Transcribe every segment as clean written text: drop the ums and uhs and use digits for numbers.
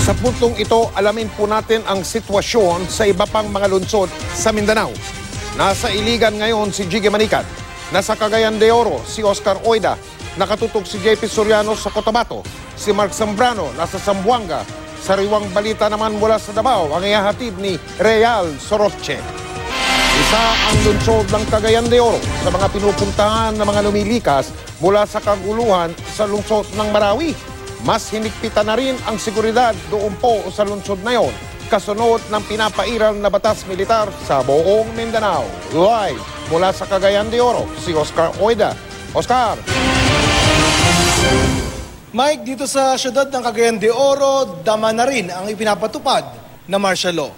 Sa puntong ito, alamin po natin ang sitwasyon sa iba pang mga lungsod sa Mindanao. Nasa Iligan ngayon si Jiggy Manikan. Nasa Cagayan de Oro si Oscar Oida. Nakatutok si JP Soriano sa Cotabato. Si Mark Zambrano nasa Zamboanga. Sariwang balita naman mula sa Davao ang ihahatid ni Real Soroche. Isa ang lungsod ng Cagayan de Oro sa mga pinupuntahan ng mga lumilikas mula sa kaguluhan sa lungsod ng Marawi. Mas hinigpitan na rin ang seguridad doon po sa lungsod na yon, kasunod ng pinapairal na batas militar sa buong Mindanao. Live mula sa Cagayan de Oro, si Oscar Oida. Oscar! Mike, dito sa syudad ng Cagayan de Oro, dama na rin ang ipinapatupad na martial law.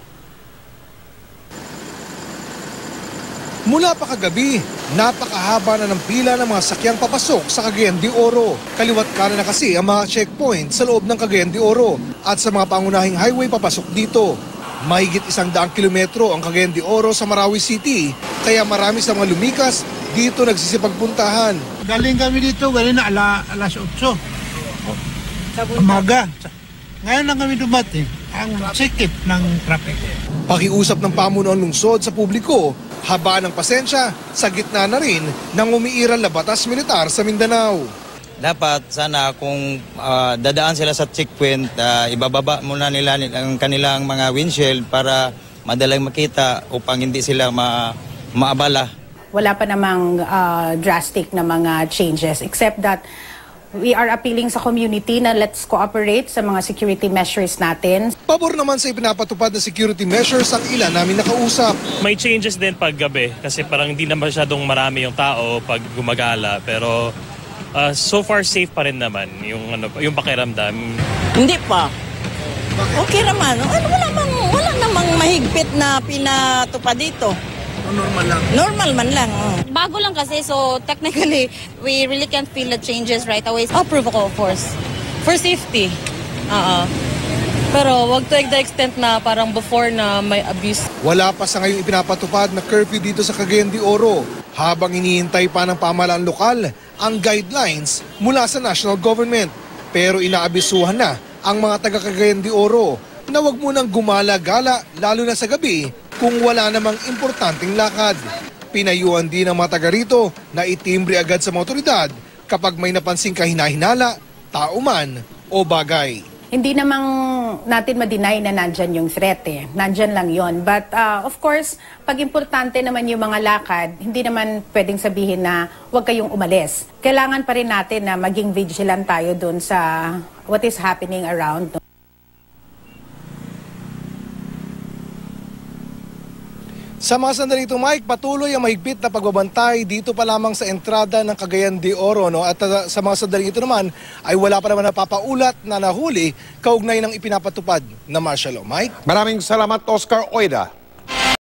Mula pa kagabi, napakahaba na ng pila ng mga sakyang papasok sa Cagayan de Oro. Kaliwat kanan na kasi ang mga checkpoint sa loob ng Cagayan de Oro at sa mga pangunahing highway papasok dito. Mahigit 100 kilometro ang Cagayan de Oro sa Marawi City, kaya marami sa mga lumikas dito nagsisipagpuntahan. Galing kami dito, galing na alas 8. Umaga. Ngayon lang kami dumating. Ang sikip ng traffic. Pakiusap ng pamunuan lungsod sa publiko, habaan ng pasensya sa gitna na rin ng umiiral na batas militar sa Mindanao. Dapat sana kung dadaan sila sa checkpoint, ibababa muna nila ang kanilang mga windshield para madalang makita upang hindi sila maabala. Wala pa namang drastic na mga changes except that we are appealing sa community na let's cooperate sa mga security measures natin. Pabor naman sa ipinapatupad na security measures ang ilan namin nakausap. May changes din pag gabi kasi parang hindi na masyadong marami yung tao pag gumagala, pero so far safe pa rin naman yung pakiramdam. Hindi pa. Okay naman. Wala namang mahigpit na pinatupad dito. Normal lang. Normal man lang. Bago lang kasi, so technically, we really can't feel the changes right away. Approve ako, of course. For safety. Pero wag to the extent na parang before na may abuse. Wala pa sa ngayon ipinapatupad na curfew dito sa Cagayan de Oro, habang hinihintay pa ng pamahalaan lokal ang guidelines mula sa national government. Pero inaabisuhan na ang mga taga Cagayan de Oro na wag munang gumala-gala lalo na sa gabi kung wala namang importanteng lakad. Pinayuhan din ang mga taga rito na itimbre agad sa mga otoridad kapag may napansing kahinahinala, tao man o bagay. Hindi namang natin ma-deny na nandyan yung threat eh. Nandyan lang yon. But of course, pag importante naman yung mga lakad, hindi naman pwedeng sabihin na huwag kayong umalis. Kailangan pa rin natin na maging vigilant tayo dun sa what is happening around. Sa mga sandali ito, Mike, patuloy ang mahigpit na pagbabantay dito pa lamang sa entrada ng Cagayan de Oro. No? At sa mga sandali ito naman ay wala pa naman napapaulat na nahuli kaugnay ng ipinapatupad na martial law. Mike? Maraming salamat, Oscar Oida.